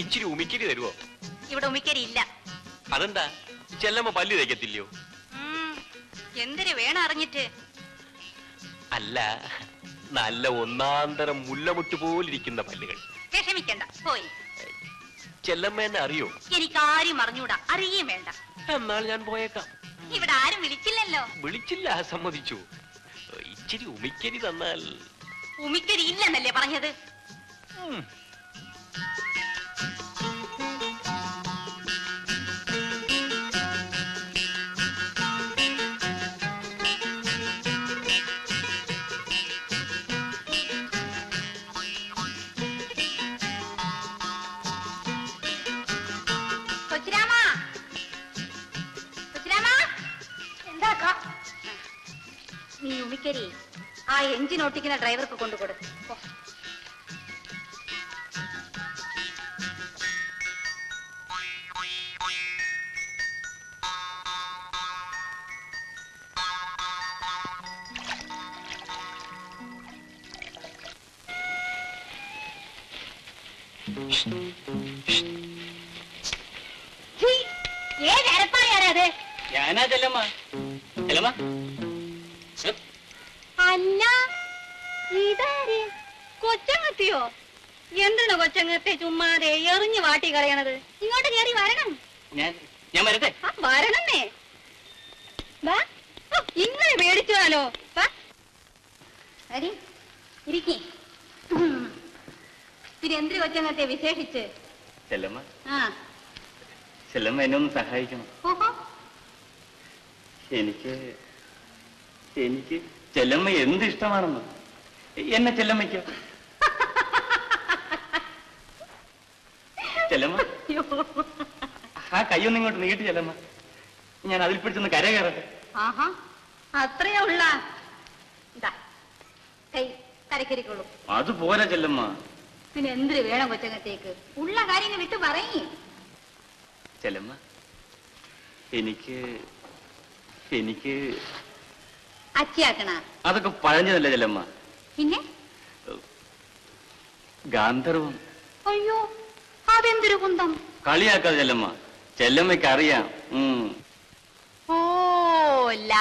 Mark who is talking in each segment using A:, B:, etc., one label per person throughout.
A: ഇച്ചിരി ഉമിക്കരി തരുവോ?
B: ഇവിടെ ഉമിക്കരി ഇല്ല.
A: അതെന്താ? ചെല്ലമ്മ പല്ല് തേക്കത്തില്ലയോ?
B: എന്തിനു വേണം അറിഞ്ഞിട്ട്?
A: അല്ല, നല്ല ഒന്നാന്തരം മുല്ലമുട്ട് പോലിരിക്കുന്ന പല്ലുകൾ.
B: വിഷമിക്കണ്ട, പോയി.
A: ചെല്ലമ്മ എന്നെ അറിയോ?
B: എനിക്ക് ആരും അറിഞ്ഞൂടാ, അറിയുകയും വേണ്ട.
A: എന്നാൽ ഞാൻ പോയേക്കാം.
B: ഇവിടെ ആരും വിളിച്ചില്ലല്ലോ.
A: വിളിച്ചില്ല, സമ്മതിച്ചു. ഇച്ചിരി ഉമിക്കരി തന്നാൽ.
B: ഉമിക്കരി ഇല്ലെന്നല്ലേ പറഞ്ഞത്? നീ ഉമിക്കരി ആ എഞ്ചിൻ ഓട്ടിക്കുന്ന ഡ്രൈവർക്ക് കൊണ്ടുകൊടു. ഏതരപ്പായാണത്?
C: ഞാനാ ചെല്ലമ്മ. ചെല്ലമ്മ,
B: അല്ല ഇതാര്? കൊച്ചങ്ങത്തിയോ? എന്താണ് കൊച്ചങ്ങത്തെ ചുമ്മാതെ എറിഞ്ഞു വാട്ടി കളയണത്? ഇങ്ങോട്ട് കയറി വരണം.
C: ഞാൻ വരട്ടെ?
B: വരണന്നേ. ഇങ്ങനെ പേടിച്ചാലോ? ഇരിക്കേ. പിന്നെ എന്തിനു കൊച്ചങ്ങത്തെ വിശേഷിച്ച്?
C: ചെല്ലമ്മ, ചെല്ലമ്മ എന്നെ ഒന്ന് സഹായിക്കണം. എനിക്ക് ചെല്ലമ്മ എന്ത് ഇഷ്ടമാണെന്ന്. എന്നെ ചെല്ലമ്മയ്ക്കോ? ചെല്ലമ്മ, ആ കയ്യൊന്നും ഇങ്ങോട്ട് നീട്ടി ചെല്ലമ്മ. ഞാൻ അതിൽ പിടിച്ചൊന്ന് കര കയറട്ടെ.
B: അത്രയാ ഉള്ള കൈ കരക്കരിക്കുള്ളൂ.
C: അതുപോലെ ചെല്ലമ്മ.
B: പിന്നെ എന്തിനു വേണം കൊച്ചങ്ങത്തേക്ക്? ഉള്ള കാര്യങ്ങൾ വിട്ടു പറയേ.
C: ചെല്ലമ്മ, എനിക്ക്
B: അച്ചിയാക്കണ
C: അതൊക്കെ പഴഞ്ഞതല്ലേ ചെല്ലമ്മ.
B: പിന്നെ
C: ഗാന്ധർവം.
B: അയ്യോ, അതെന്തൊരു കുന്തം.
C: കളിയാക്കാതെ ചെല്ലമ്മ, ചെല്ലമ്മയ്ക്ക് അറിയാം.
B: ഓ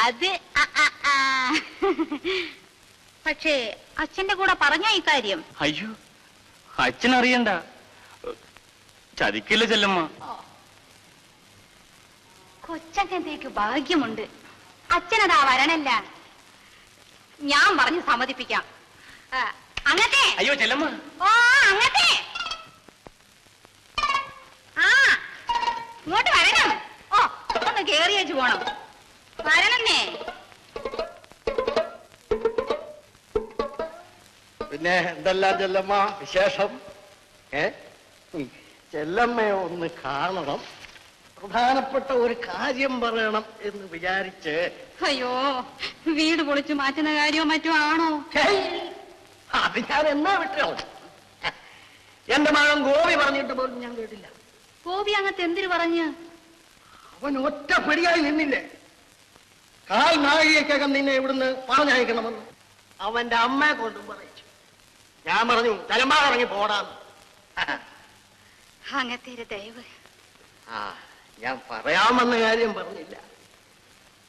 B: അത് പക്ഷേ അച്ഛന്റെ കൂടെ പറഞ്ഞ ഈ കാര്യം?
C: അയ്യോ, അച്ഛനറിയണ്ട. ചതിക്കില്ല ചെല്ലമ്മ.
B: കൊച്ചങ്ങത്തേക്ക് ഭാഗ്യമുണ്ട്. അച്ഛനതാ വരണല്ല. ഞാൻ പറഞ്ഞു സമ്മതിപ്പിക്കാം. അങ്ങത്തെ.
C: അയ്യോ ചെല്ലമ്മ.
B: ഓ അങ്ങത്തെ. ഇങ്ങോട്ട് വരണം. ഓ ഒന്ന് കേറി വെച്ച് പോണം. വരണന്നേ.
D: പിന്നെ എന്തെല്ലാം ചെല്ലമ്മ വിശേഷം? ചെല്ലമ്മയെ ഒന്ന് കാണണം, പ്രധാനപ്പെട്ട ഒരു കാര്യം പറയണം എന്ന് വിചാരിച്ച്.
B: അയ്യോ, വീട് പൊളിച്ചു മാറ്റുന്ന കാര്യമോ മറ്റോ ആണോ?
D: അത് ഞാൻ എന്നാ വിട്ടോ? എന്റെ മകൻ ഗോപി പറഞ്ഞിട്ട് പോലും ഞാൻ കേട്ടില്ല.
B: ഗോപി അങ്ങത്തെ എന്തിനു പറഞ്ഞു?
D: അവൻ ഒറ്റ പിടിയായി നിന്നില്ലേ? കാൽ നാഴികക്കകം നിന്നെ ഇവിടുന്ന് പറഞ്ഞയക്കണമെന്ന് അവന്റെ അമ്മയെ കൊണ്ടും പറയിച്ചു. ഞാൻ പറഞ്ഞു തലമ്പാ ഇറങ്ങി പോടാന്ന്.
B: അങ്ങത്തെ ദയവ്.
D: ഞാൻ പറയാമെന്ന കാര്യം പറഞ്ഞില്ല.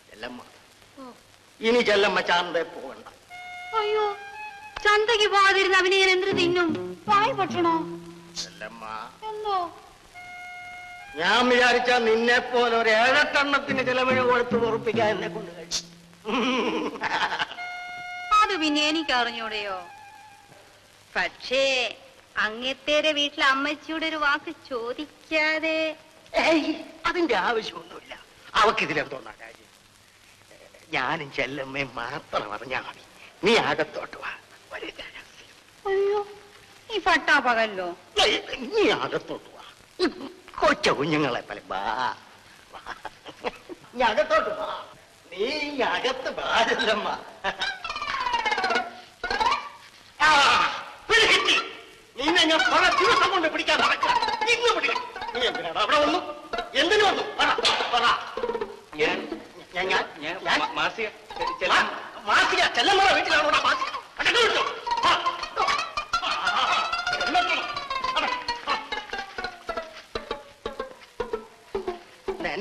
D: ചെല്ലമ്മ, ഇനി ചെല്ലമ്മ ചന്തയിൽ പോകണ്ട.
B: അയ്യോ, ചന്തയ്ക്ക് പോകാതിരുന്ന അവന് ഞാൻ എന്ത് തിന്നും? വായി പൊട്ടണോ?
D: ചെല്ലമ്മ,
B: എന്തോ?
D: ഞാൻ വിചാരിച്ച നിന്നെ പോലെ ഒരു 7 എണ്ണത്തിന് ചിലവിന് കൊടുത്ത് ഉറപ്പിക്കാൻ എന്നെ കൊണ്ട് കഴിയും.
B: അത് പിന്നെ എനിക്ക് അറിഞ്ഞൂടെയോ? പക്ഷേ അങ്ങത്തേരെ വീട്ടിലെ അമ്മച്ചിയുടെ ഒരു വാക്ക് ചോദിക്കാതെ.
D: അതിന്റെ ആവശ്യമൊന്നുമില്ല. അവക്കിതിലെന്തോന്നാ കാര്യം? ഞാനും ചെല്ലമ്മയും മാത്രം അറിഞ്ഞാ മതി. നീ അകത്തോട്ട് വാ.
B: അയ്യോ, ഈ പട്ടാപ്പകല്ലോ.
D: നീ അകത്തോട്ട് വാ. കൊച്ച കുഞ്ഞുങ്ങളെ പോലെ വാ. നീ അകത്തോട്ട് വാ. നീ അകത്ത് വാരല്ലമ്മ. നിന്നെ ഞാൻ പല ദിവസം കൊണ്ട് പിടിക്കാൻ നടക്കാം. ഇന്ന് പിടിക്കും. നീ എന്തിനാണ് അവിടെ വന്നു? എന്തിനു വന്നു? മാസിക ചെല്ലമ്മ വീട്ടിലാണോ മാസിക?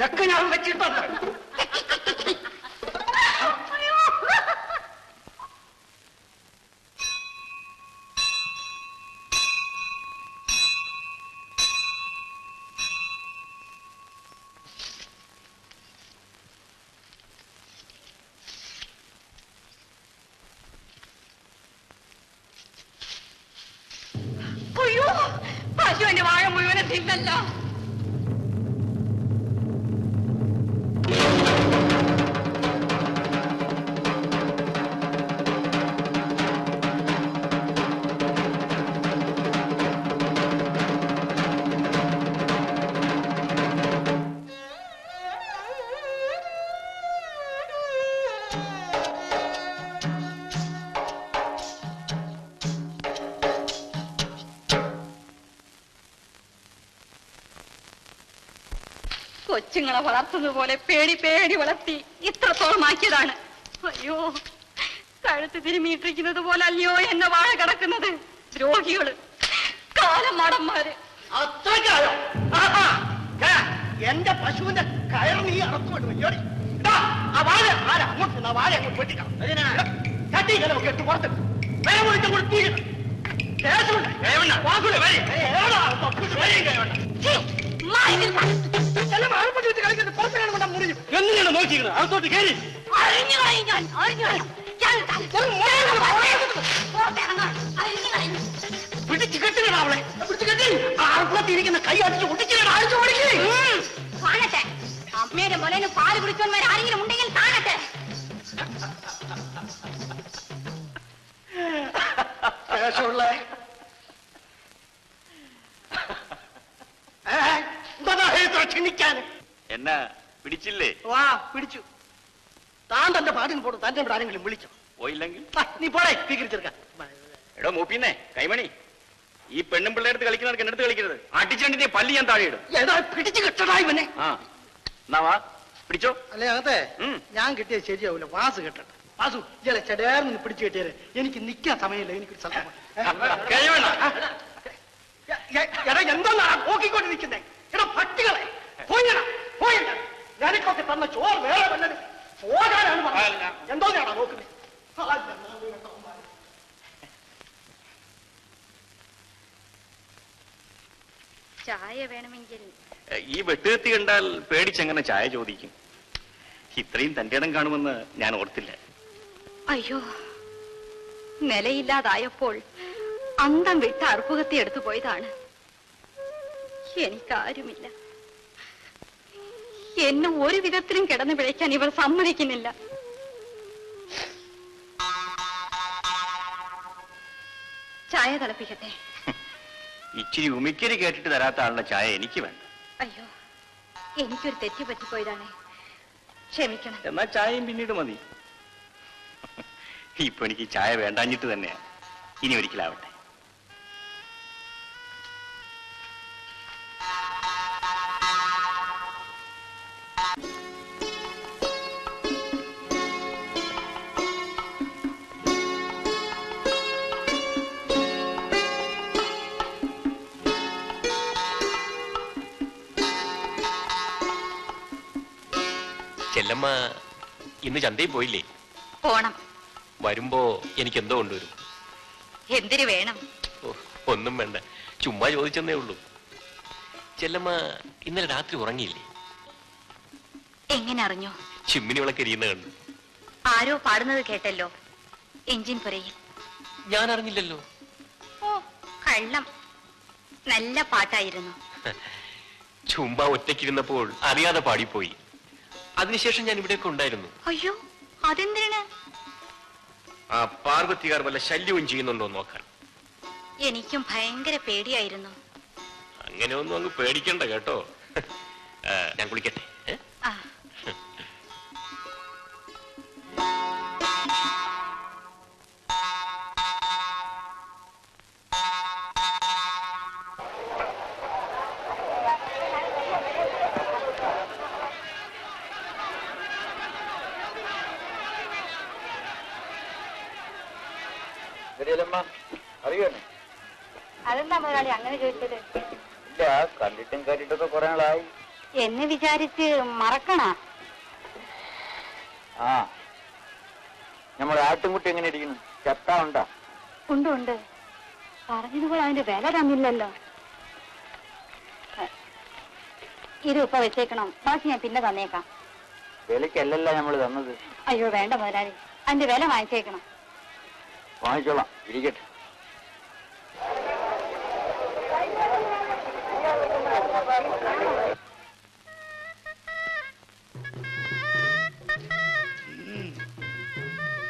D: നിനക്ക് ഞാൻ വെച്ചിട്ടുണ്ട്.
B: അയ്യോ, പശുവിന്റെ വാഴ മുഴുവനെ തിന്നല്ലോ. കൊച്ചുങ്ങളെ വളർത്തുന്നത് പോലെ പേടി പേടി വളർത്തി ഇത്രത്തോളം ആക്കിയതാണ്. അയ്യോ, കഴുത്ത് തിരുമിയിട്ടിരിക്കുന്നത് പോലെ അല്ലയോ എന്നെ വാഴ കിടക്കുന്നത്. ദ്രോഹികള്, കാലമാടന്മാര്.
D: അത്രയ്ക്കായോ? എന്റെ പശുവിന്റെ കയർ നീ അറക്കുകൊണ്ട് വയ്യോടി. ആ വാഴ ആരാ അങ്ങോട്ട് വാഴ അങ്ങോട്ട് വെട്ടിക്കണം. ചട്ടി കലമൊക്കെ ഇട്ട് പുറത്ത് വേറെ വിളിച്ച കൊടുത്തിരിക്കണം. എന്തിനാണ് നോക്കിക്കുന്നത്? അകത്തോട്ട് കയറി പിടിച്ചു കെട്ടിക്കണം. അവളെ പിടിച്ചു കെട്ടി ആൾക്കുളത്തിരിക്കുന്ന കൈ അടിച്ച് ഒട്ടിച്ചിട്ട് അഴിച്ചു
B: കാണട്ടെ, അമ്മയുടെ മുലന് പാല് കുടിച്ചവന്മാർ ആരെങ്കിലും ഉണ്ടെങ്കിൽ കാണട്ടെ.
D: ശേഷമുള്ള ക്ഷണിക്കാൻ
C: എന്നാ പിടിച്ചില്ലേ?
D: വാ പിടിച്ചു. താൻ തന്റെ പാട്ടിന് പോടും. തന്റെ ഇവിടെ ആരെങ്കിലും വിളിച്ചോ?
C: പോയില്ലെങ്കിൽ
D: നീ പോടേ സ്വീകരിച്ചെടുക്കാൻ.
C: എടോ മൂപ്പിന്നേ കൈമണി, ഈ പെണ്ണും പിള്ളേർത്ത് കളിക്കുന്നവർക്ക് എന്നെടുത്ത് കളിക്കരുത്. അടിച്ചണ്ടിന്റെ പല്ലി ഞാൻ താഴെ ഇടും.
D: ഏതാ പിടിച്ചു കിട്ടടാ ഇവനെ.
C: ആ എന്നാ വാ പിടിച്ചോ.
D: അല്ലേ അതെ, ഞാൻ കിട്ടിയത് ശരിയാവൂല. വാസു കെട്ടട്ടെ. വാസു ഇയാളെ ചെടയാർന്ന് പിടിച്ചു കെട്ടിയാല് എനിക്ക് നിൽക്കാൻ സമയമില്ല. എനിക്കൊരു സ്ഥലം എടാ എന്തോന്നാ നോക്കിക്കൊണ്ടിരിക്കുന്നേ? എടാ പട്ടികളെ പോയിടാ പോയിട്ട ഞാനൊക്കെ തന്ന ചോറ് വേറെ വല്ലത് പോകാനാണ് പറഞ്ഞത്. എന്തോന്നാണോ നോക്കുന്നത്?
B: ചായ വേണമെങ്കിൽ
C: ഈ വെട്ടുകത്തി കണ്ടാൽ പേടിച്ചെങ്ങനെ ചായ ചോദിക്കും? ഇത്രയും തന്റെ ഇടം കാണുമെന്ന് ഞാൻ ഓർത്തില്ല.
B: അയ്യോ, നിലയില്ലാതായപ്പോൾ അന്തം വിട്ട് അറുപ്പുകത്തി എടുത്തു പോയതാണ്. എനിക്കാരുമില്ല. എന്നെ ഒരു വിധത്തിലും കിടന്നു പിഴയ്ക്കാൻ ഇവർ സമ്മതിക്കുന്നില്ല. ചായ തിളപ്പിക്കട്ടെ?
C: ഇച്ചിരി ഉമിക്കരി കേട്ടിട്ട് തരാത്ത ആളുടെ ചായ എനിക്ക് വേണ്ട.
B: അയ്യോ, എനിക്കൊരു തെറ്റ് പറ്റിപ്പോയതാണ്, ക്ഷമിക്കണം.
C: എന്നാ ചായയും പിന്നീട് മതി. ഇപ്പൊ എനിക്ക് ചായ വേണ്ടാഞ്ഞിട്ട് തന്നെയാ. ഇനി ഒരിക്കലാവട്ടെ.
A: ചെല്ലമ്മ ഇന്ന് ചന്തയിൽ പോയില്ലേ?
B: പോണം.
A: വരുമ്പോ എനിക്ക് എന്തോ കൊണ്ടുവരും.
B: എന്തിനു വേണം?
A: ഒന്നും വേണ്ട, ചുമ്മാ ചോദിച്ചെന്നേ ഉള്ളൂ. ചെല്ലമ്മ ഇന്നലെ രാത്രി ഉറങ്ങിയില്ലേ?
B: എങ്ങനെ അറിഞ്ഞു?
A: ചിമ്മിനി വിളക്കരിയുന്ന കണ്ടു.
B: ആരോ പാടുന്നത് കേട്ടല്ലോ, എഞ്ചിൻ പുരയിൽ.
A: ഞാൻ അറിഞ്ഞില്ലല്ലോ.
B: ഓ കള്ളം, നല്ല പാട്ടായിരുന്നു.
A: ചുമ്മാ ഒറ്റയ്ക്കിരുന്നപ്പോൾ അറിയാതെ പാടിപ്പോയി. അതിനുശേഷം ഞാൻ ഇവിടെയൊക്കെ ഉണ്ടായിരുന്നു.
B: അയ്യോ, അതെന്തിനാണ്?
A: ആ പാർവതികാർ വല്ല ശല്യവും ചെയ്യുന്നുണ്ടോ നോക്കാൻ.
B: എനിക്കും ഭയങ്കര പേടിയായിരുന്നു.
A: അങ്ങനെ ഒന്നും അങ്ങ് പേടിക്കണ്ട കേട്ടോ. ഞാൻ കുളിക്കട്ടെ.
B: ആ
C: അറിയോ?
B: അതെന്താ മുതലാളി അങ്ങനെ ചോദിച്ചത്?
C: ഇല്ല, കണ്ടിട്ടും കേട്ടിട്ടൊക്കെ കുറെ നാളായി.
B: എന്ന് വിചാരിച്ച് മറക്കണ.
E: ആ നമ്മുടെ ആട്ടുംകുട്ടി എങ്ങനെ ഇരിക്കുന്നു? ചത്താ ഉണ്ടാ?
B: ഉണ്ട് ഉണ്ട്. പറഞ്ഞതുപോലെ അതിന്റെ വില തന്നില്ലല്ലോ. ഇത് ഇപ്പൊ വെച്ചേക്കണം, ബാക്കി ഞാൻ പിന്നെ തന്നേക്കാം.
E: വിലക്കല്ലല്ല നമ്മൾ തന്നത്.
B: അയ്യോ വേണ്ട മുതലാളി, അതിന്റെ വില വാങ്ങിച്ചേക്കണം.
E: വാങ്ങിച്ചോളാം, ഇരിക്കട്ടെ.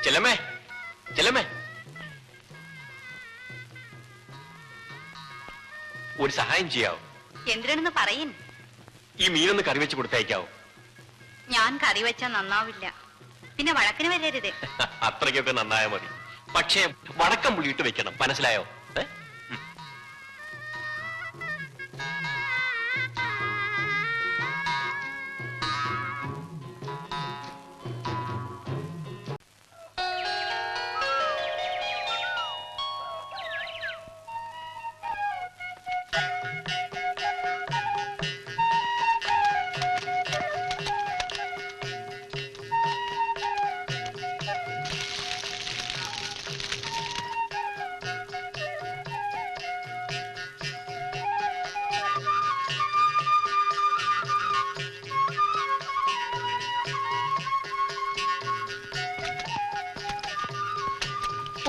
A: ചെല്ലമ്മേ, ചെല്ലമ്മേ, ഒരു സഹായം ചെയ്യാവോ?
B: എന്തിനാണെന്ന് പറയിൻ.
A: ഈ മീനൊന്ന് കറി വെച്ച് കൊടുത്തയക്കാവോ?
B: ഞാൻ കറി വെച്ചാൽ നന്നാവില്ല, പിന്നെ വഴക്കിന് വരരുത്.
A: അത്രയ്ക്കൊക്കെ നന്നായാൽ മതി. പക്ഷേ വടക്കം പുളിയിട്ട് വെക്കണം, മനസ്സിലായോ?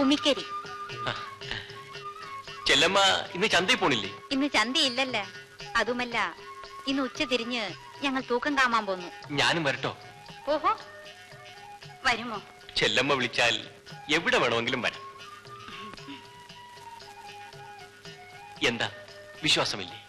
B: ഉമിക്കരി.
A: ചെല്ലമ്മ ഇന്ന് ചന്തയിൽ പോണില്ലേ?
B: ഇന്ന് ചന്തയില്ലല്ല. അതുമല്ല, ഇന്ന് ഉച്ച തിരിഞ്ഞ് ഞങ്ങൾ തൂക്കം കാമാൻ പോന്നു.
A: ഞാനും വരട്ടോ?
B: ഓഹോ, വരുമോ?
A: ചെല്ലമ്മ വിളിച്ചാൽ എവിടെ വേണമെങ്കിലും വരാം. എന്താ വിശ്വാസമില്ലേ?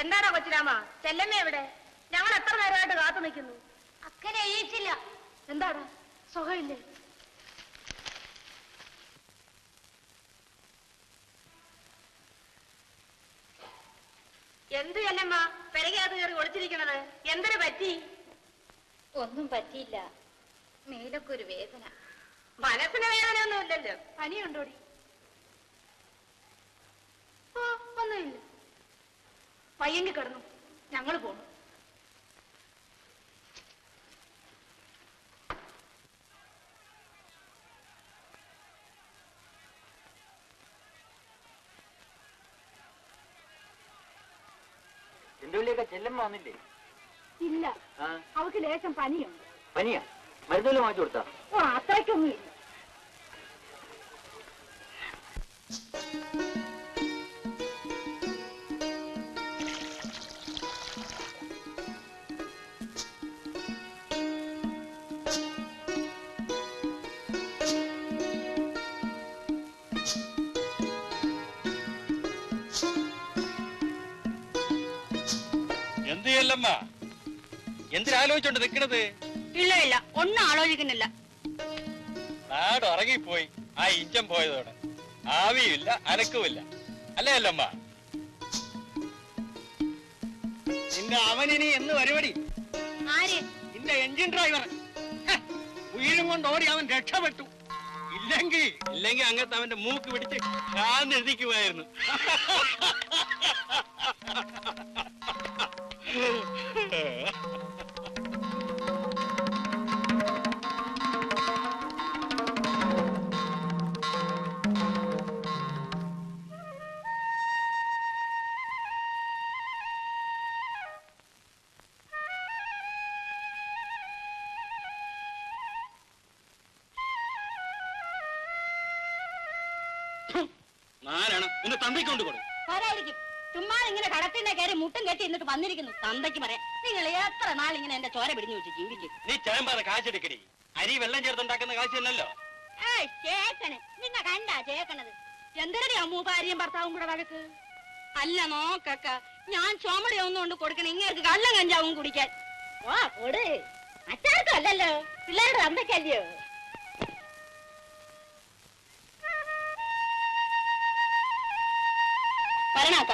F: എന്താടാ കൊച്ചിരാമ, ചെല്ലമ്മ എവിടെ? ഞങ്ങൾ എത്ര നേരമായിട്ട് കാത്തു നിൽക്കുന്നു.
B: അക്കരെ എഴുതിച്ചില്ല.
F: എന്താടാ, സുഖമില്ലേ? എന്ത് ചെല്ലമ്മ പെരകത്ത് കയറി ഒളിച്ചിരിക്കണത്? എന്തിനു പറ്റി?
B: ഒന്നും പറ്റിയില്ല, മേലൊക്കെ ഒരു വേദന.
F: മനസ്സിന് വേദനയൊന്നും ഇല്ലല്ലോ. പനിയുണ്ടോടി? ഒന്നുമില്ല. പയ്യങ്കി കിടന്നു, ഞങ്ങൾ പോണു.
E: എന്റെ ഉള്ളിയൊക്കെ ചെല്ലമ്മ വന്നില്ലേ?
F: ഇല്ല, അവൾക്ക് ലേശം പനിയുണ്ട്.
E: പനിയാ? മരുന്നുകൾ വാങ്ങിച്ചു കൊടുത്താ?
F: ഓ, അത്രയ്ക്കൊന്നും ഇല്ല.
C: എന്ത് ചെല്ലമ്മ, എന്തിനാലോചിച്ചോണ്ട് നിക്കണത്?
F: ഇല്ല ഇല്ല, ഒന്നും ആലോചിക്കുന്നില്ല.
C: നാട് ഉറങ്ങിപ്പോയി ആ ഇഞ്ചം പോയതോടെ. ആവിയില്ല അനക്കുമില്ല, അല്ലേ അല്ലമ്മ?
D: നിന്റെ അവനിനി എന്ന് പരിപാടി?
F: ആര്?
D: നിന്റെ എഞ്ചിൻ ഡ്രൈവർ. ഉയരും കൊണ്ട് ഓടി അവൻ രക്ഷപ്പെട്ടു. ഇല്ലെങ്കിൽ
C: അങ്ങനത്തെ അവന്റെ മൂക്ക് പിടിച്ച് കാന്നെഴുതിക്കുമായിരുന്നു.
D: ആരാണ് നിന്റെ തന്തയ്ക്കൊണ്ട് കൊടു?
F: ആരായിരിക്കും? ചുമ്മാ ഇങ്ങനെ കടത്തിന്റെ കയറി മുട്ടും കെട്ടി എന്നിട്ട് വന്നിരിക്കുന്നു. തന്തയ്ക്ക് പറയാം, നിങ്ങൾ എത്ര നാൾ ഇങ്ങനെ എന്റെ ചോര പിടിഞ്ഞു വെച്ച് ജീവിക്കും?
C: നീ ചേമ്പാറ കാശെടുക്കടി. അരി വെള്ളം ചേർത്തുണ്ടാക്കുന്ന കാശല്ലല്ലോ.
F: ചേക്കണ്, നിങ്ങ കണ്ടാ ചേക്കണത്? എന്തിനാ അമ്മൂ ഭാര്യയും ഭർത്താവും കൂടെ വഴക്ക്? അല്ല നോക്കക്ക, ഞാൻ ചുമടി ഒന്നുകൊണ്ട് കൊടുക്കണ ഇങ്ങനെ കള്ളം കഞ്ചാവും കുടിക്കാൻ. വാ കൊട്. അച്ചാർക്കും അല്ലല്ലോ, പിള്ളേരുടെ തന്തയ്ക്കല്ലയോ. വരണാക്ക